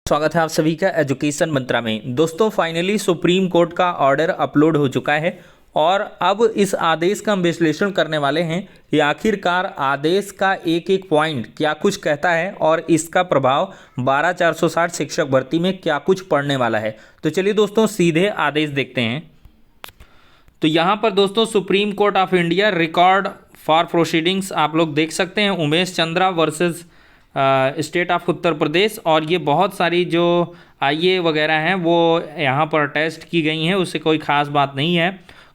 स्वागत है आप सभी का एजुकेशन मंत्रा में। दोस्तों फाइनली सुप्रीम कोर्ट का ऑर्डर अपलोड हो चुका है और अब इस आदेश का हम विश्लेषण करने वाले हैं कि आखिरकार आदेश का एक एक पॉइंट क्या कुछ कहता है और इसका प्रभाव 12460 शिक्षक भर्ती में क्या कुछ पड़ने वाला है। तो चलिए दोस्तों सीधे आदेश देखते हैं। तो यहाँ पर दोस्तों supreme court of India record for proceedings आप लोग देख सकते हैं, Umesh Chandra versus state of Uttar Pradesh, और ये बहुत सारी जो आईए वगैरह हैं वो यहाँ पर टेस्ट की गई हैं, उससे कोई ख़ास बात नहीं है।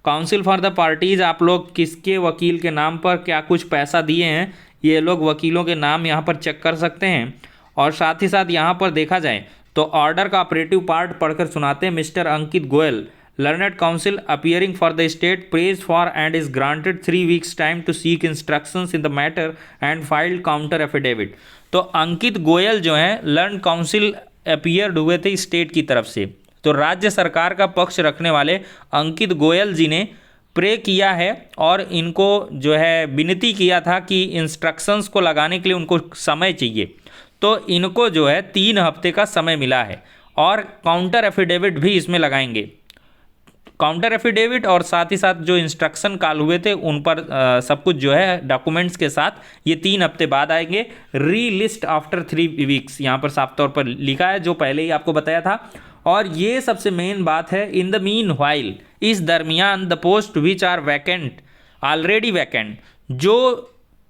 काउंसिल फॉर द पार्टीज़ आप लोग किसके वकील के नाम पर क्या कुछ पैसा दिए हैं ये लोग वकीलों के नाम यहाँ पर चेक कर सकते हैं। और साथ ही साथ यहाँ पर देखा जाए तो ऑर्डर का ऑपरेटिव पार्ट पढ़कर सुनाते हैं। Mister Ankit Goyal, learned counsel appearing for the state, praised for and is granted 3 weeks time to seek instructions in the matter and filed counter affidavit। तो अंकित गोयल जो हैं लर्न काउंसिल अपीयर्ड हुए थे स्टेट की तरफ से, तो राज्य सरकार का पक्ष रखने वाले अंकित गोयल जी ने प्रे किया है और इनको जो है विनती किया था कि इंस्ट्रक्शंस को लगाने के लिए उनको समय चाहिए। तो इनको जो है 3 हफ्ते का समय मिला है और काउंटर एफिडेविट भी इसमें लगाएंगे। काउंटर एफिडेविट और साथ ही साथ जो इंस्ट्रक्शन कॉल हुए थे उन पर सब कुछ जो है डॉक्यूमेंट्स के साथ ये 3 हफ्ते बाद आएंगे। री लिस्ट आफ्टर 3 वीक्स यहाँ पर साफ तौर पर लिखा है, जो पहले ही आपको बताया था। और ये सबसे मेन बात है, इन द मीन वाइल, इस दरमियान the post which are vacant already vacant, जो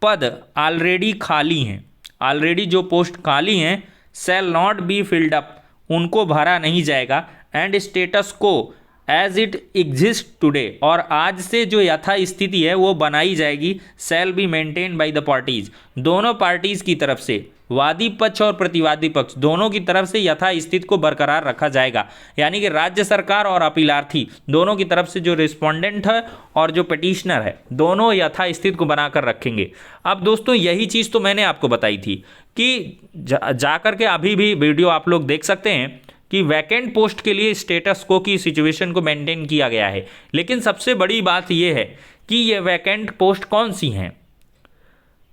पद ऑलरेडी खाली हैं, ऑलरेडी जो पोस्ट खाली हैं, shall not be filled up, उनको भरा नहीं जाएगा। एंड स्टेटस को एज इट एग्जिस्ट टुडे, और आज से जो यथा स्थिति है वो बनाई जाएगी। Shall be maintain by the parties, दोनों पार्टीज की तरफ से, वादी पक्ष और प्रतिवादी पक्ष दोनों की तरफ से यथा स्थिति को बरकरार रखा जाएगा। यानी कि राज्य सरकार और अपीलार्थी दोनों की तरफ से जो रिस्पोंडेंट है और जो पिटिशनर है दोनों यथा स्थिति को बनाकर रखेंगे। अब दोस्तों यही चीज़ तो मैंने आपको बताई थी कि जाकर के अभी भी वीडियो आप लोग देख सकते हैं कि वैकेंट पोस्ट के लिए स्टेटस को की सिचुएशन को मेंटेन किया गया है। लेकिन सबसे बड़ी बात यह है कि ये वैकेंट पोस्ट कौन सी हैं।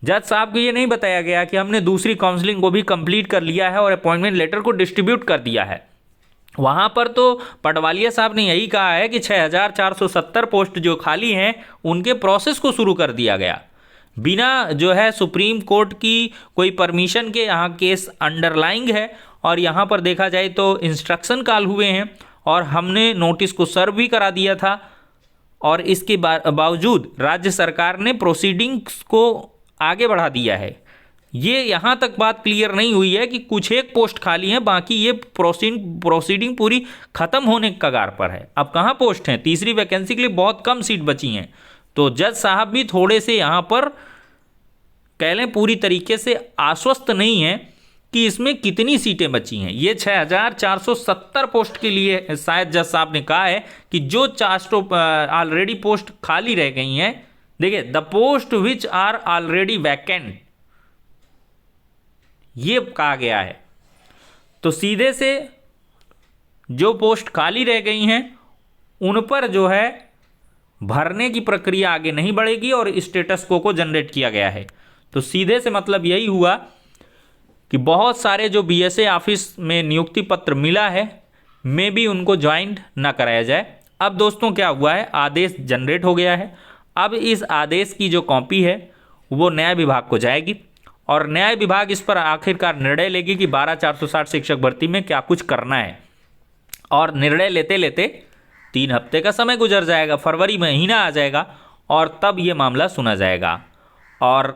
जज साहब को ये नहीं बताया गया कि हमने दूसरी काउंसलिंग को भी कंप्लीट कर लिया है और अपॉइंटमेंट लेटर को डिस्ट्रीब्यूट कर दिया है। वहाँ पर तो पटवालिया साहब ने यही कहा है कि 6470 पोस्ट जो खाली हैं उनके प्रोसेस को शुरू कर दिया गया, बिना जो है सुप्रीम कोर्ट की कोई परमिशन के। यहाँ केस अंडरलाइंग है और यहाँ पर देखा जाए तो इंस्ट्रक्शन कॉल हुए हैं और हमने नोटिस को सर्व भी करा दिया था, और इसके बावजूद राज्य सरकार ने प्रोसीडिंग्स को आगे बढ़ा दिया है। ये यहाँ तक बात क्लियर नहीं हुई है कि कुछ एक पोस्ट खाली है, बाकी ये प्रोसीडिंग पूरी खत्म होने के कगार पर है। अब कहाँ पोस्ट हैं, तीसरी वैकेंसी के लिए बहुत कम सीट बची हैं। तो जज साहब भी थोड़े से यहाँ पर कह लें पूरी तरीके से आश्वस्त नहीं है कि इसमें कितनी सीटें बची हैं। ये 6470 पोस्ट के लिए शायद जज साहब ने कहा है कि जो 400 ऑलरेडी पोस्ट खाली रह गई हैं, देखिए the post which are already vacant, ये कहा गया है। तो सीधे से जो पोस्ट खाली रह गई हैं उन पर जो है भरने की प्रक्रिया आगे नहीं बढ़ेगी और स्टेटस को जनरेट किया गया है। तो सीधे से मतलब यही हुआ कि बहुत सारे जो बीएसए ऑफिस में नियुक्ति पत्र मिला है में भी उनको ज्वाइन ना कराया जाए। अब दोस्तों क्या हुआ है, आदेश जनरेट हो गया है। अब इस आदेश की जो कॉपी है वो न्याय विभाग को जाएगी और न्याय विभाग इस पर आखिरकार निर्णय लेगी कि 12460 शिक्षक भर्ती में क्या कुछ करना है। और निर्णय लेते लेते 3 हफ्ते का समय गुजर जाएगा, फरवरी महीना आ जाएगा और तब ये मामला सुना जाएगा। और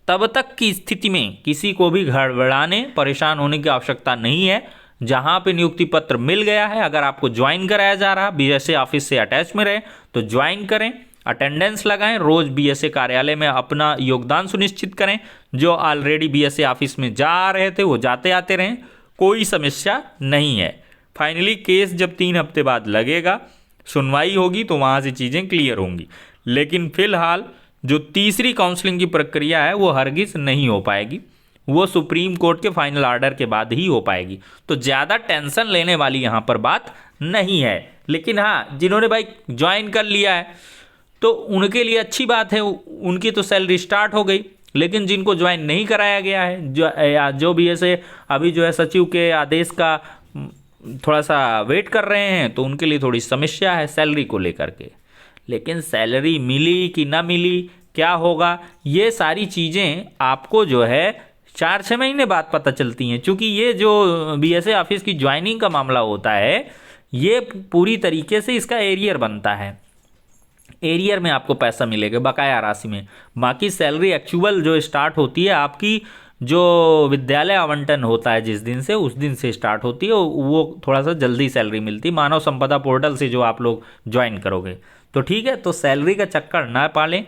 तब तक की स्थिति में किसी को भी घबराने परेशान होने की आवश्यकता नहीं है। जहाँ पे नियुक्ति पत्र मिल गया है, अगर आपको ज्वाइन कराया जा रहा बीएसए ऑफिस से अटैच में रहे तो ज्वाइन करें, अटेंडेंस लगाएं, रोज बीएसए कार्यालय में अपना योगदान सुनिश्चित करें। जो ऑलरेडी बीएसए ऑफिस में जा रहे थे वो जाते आते रहें, कोई समस्या नहीं है। फाइनली केस जब 3 हफ्ते बाद लगेगा, सुनवाई होगी तो वहाँ से चीज़ें क्लियर होंगी। लेकिन फिलहाल जो तीसरी काउंसलिंग की प्रक्रिया है वो हरगिज नहीं हो पाएगी, वो सुप्रीम कोर्ट के फाइनल ऑर्डर के बाद ही हो पाएगी। तो ज़्यादा टेंशन लेने वाली यहाँ पर बात नहीं है। लेकिन हाँ, जिन्होंने भाई ज्वाइन कर लिया है तो उनके लिए अच्छी बात है, उनकी तो सैलरी स्टार्ट हो गई। लेकिन जिनको ज्वाइन नहीं कराया गया है, जो भी ऐसे अभी जो है सचिव के आदेश का थोड़ा सा वेट कर रहे हैं, तो उनके लिए थोड़ी समस्या है सैलरी को लेकर के। लेकिन सैलरी मिली कि ना मिली, क्या होगा, ये सारी चीज़ें आपको जो है 4-6 महीने बाद पता चलती हैं। क्योंकि ये जो बीएसए ऑफिस की ज्वाइनिंग का मामला होता है, ये पूरी तरीके से इसका एरियर बनता है। एरियर में आपको पैसा मिलेगा बकाया राशि में। बाकी सैलरी एक्चुअल जो स्टार्ट होती है आपकी, जो विद्यालय आवंटन होता है जिस दिन से, उस दिन से स्टार्ट होती है, वो थोड़ा सा जल्दी सैलरी मिलती है मानव संपदा पोर्टल से जो आप लोग ज्वाइन करोगे। तो ठीक है, तो सैलरी का चक्कर ना पालें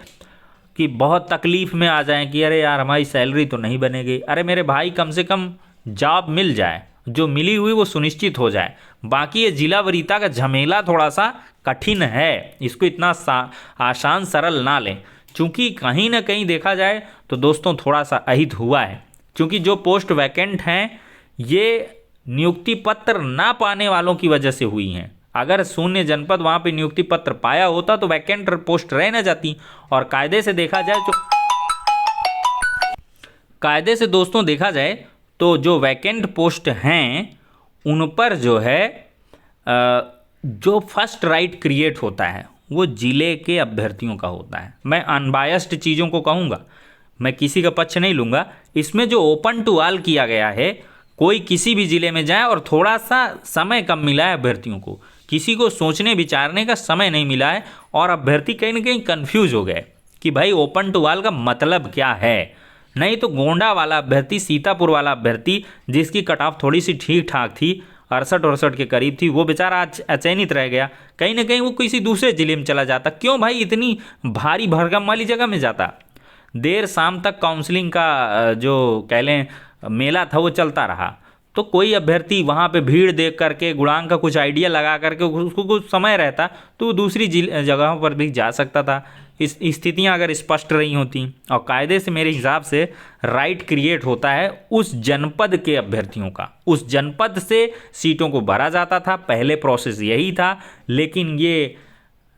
कि बहुत तकलीफ में आ जाएं कि अरे यार हमारी सैलरी तो नहीं बनेगी। अरे मेरे भाई, कम से कम जॉब मिल जाए, जो मिली हुई वो सुनिश्चित हो जाए। बाकी ये जिला वरीयता का झमेला थोड़ा सा कठिन है, इसको इतना आसान सरल ना लें। क्योंकि कहीं ना कहीं देखा जाए तो दोस्तों थोड़ा सा अहित हुआ है। क्योंकि जो पोस्ट वैकेंट हैं ये नियुक्ति पत्र ना पाने वालों की वजह से हुई हैं। अगर शून्य जनपद वहाँ पे नियुक्ति पत्र पाया होता तो वैकेंट पोस्ट रह न जाती। और कायदे से देखा जाए तो दोस्तों देखा जाए तो जो वैकेंट पोस्ट हैं उन पर जो है जो फर्स्ट राइट क्रिएट होता है वो जिले के अभ्यर्थियों का होता है। मैं अनबायस्ड चीज़ों को कहूँगा, मैं किसी का पक्ष नहीं लूँगा। इसमें जो ओपन टू ऑल किया गया है, कोई किसी भी ज़िले में जाए और थोड़ा सा समय कम मिला है अभ्यर्थियों को, किसी को सोचने विचारने का समय नहीं मिला है और अभ्यर्थी कहीं ना कहीं कंफ्यूज हो गए कि भाई ओपन टू ऑल का मतलब क्या है। नहीं तो गोंडा वाला अभ्यर्थी, सीतापुर वाला अभ्यर्थी जिसकी कट ऑफ थोड़ी सी ठीक ठाक थी, 68-68 के करीब थी, वो बेचारा आज अचयनित रह गया। कहीं ना कहीं वो किसी दूसरे जिले में चला जाता। क्यों भाई इतनी भारी भरकम वाली जगह में जाता? देर शाम तक काउंसलिंग का जो कह लें मेला था वो चलता रहा। तो कोई अभ्यर्थी वहाँ पे भीड़ देख करके, गुणांक का कुछ आइडिया लगा करके, उसको कुछ समय रहता तो दूसरी जगहों पर भी जा सकता था। इस स्थितियाँ अगर स्पष्ट रही होती। और कायदे से मेरे हिसाब से राइट क्रिएट होता है उस जनपद के अभ्यर्थियों का, उस जनपद से सीटों को भरा जाता था। पहले प्रोसेस यही था। लेकिन ये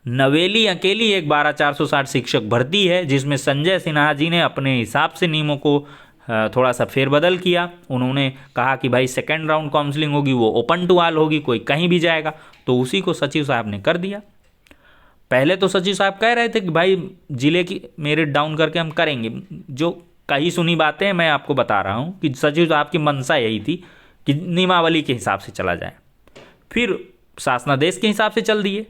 नवेली अकेली एक 12,460 शिक्षक भर्ती है जिसमें संजय सिन्हा जी ने अपने हिसाब से नियमों को थोड़ा सा फेरबदल किया। उन्होंने कहा कि भाई सेकेंड राउंड काउंसलिंग होगी वो ओपन टू ऑल होगी, कोई कहीं भी जाएगा। तो उसी को सचिव साहब ने कर दिया। पहले तो सचिव साहब कह रहे थे कि भाई जिले की मेरिट डाउन करके हम करेंगे। जो कही सुनी बातें मैं आपको बता रहा हूँ कि सचिव साहब की मंशा यही थी कि नियमावली के हिसाब से चला जाए। फिर शासनादेश के हिसाब से चल दिए।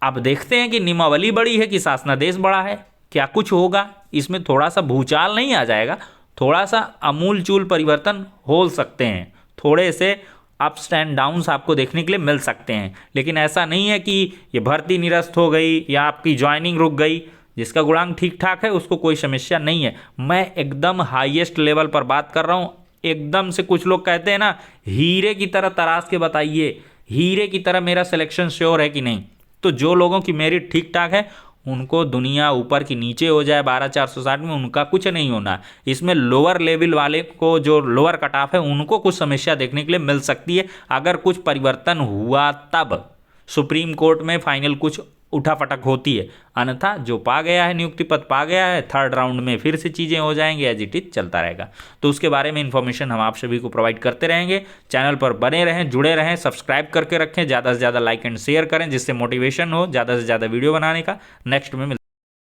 अब देखते हैं कि नियमावली बड़ी है कि शासनादेश बड़ा है, क्या कुछ होगा। इसमें थोड़ा सा भूचाल नहीं आ जाएगा, थोड़ा सा अमूल चूल परिवर्तन हो सकते हैं, थोड़े से अप्स एंड डाउन्स आपको देखने के लिए मिल सकते हैं। लेकिन ऐसा नहीं है कि ये भर्ती निरस्त हो गई या आपकी ज्वाइनिंग रुक गई। जिसका गुणांक ठीक ठाक है उसको कोई समस्या नहीं है। मैं एकदम हाईएस्ट लेवल पर बात कर रहा हूँ। एकदम से कुछ लोग कहते हैं ना, हीरे की तरह तराश के बताइए, हीरे की तरह मेरा सिलेक्शन श्योर है कि नहीं। तो जो लोगों की मेरिट ठीक ठाक है उनको दुनिया ऊपर की नीचे हो जाए 12,460 में, उनका कुछ नहीं होना। इसमें लोअर लेवल वाले को, जो लोअर कट ऑफ है, उनको कुछ समस्या देखने के लिए मिल सकती है अगर कुछ परिवर्तन हुआ तब सुप्रीम कोर्ट में फाइनल कुछ उठापटक होती है। अन्यथा जो पा गया है, नियुक्ति पद पा गया है, थर्ड राउंड में फिर से चीज़ें हो जाएंगी, एज इट इज चलता रहेगा। तो उसके बारे में इन्फॉर्मेशन हम आप सभी को प्रोवाइड करते रहेंगे। चैनल पर बने रहें, जुड़े रहें, सब्सक्राइब करके रखें, ज़्यादा से ज़्यादा लाइक एंड शेयर करें जिससे मोटिवेशन हो ज़्यादा से ज़्यादा वीडियो बनाने का। नेक्स्ट में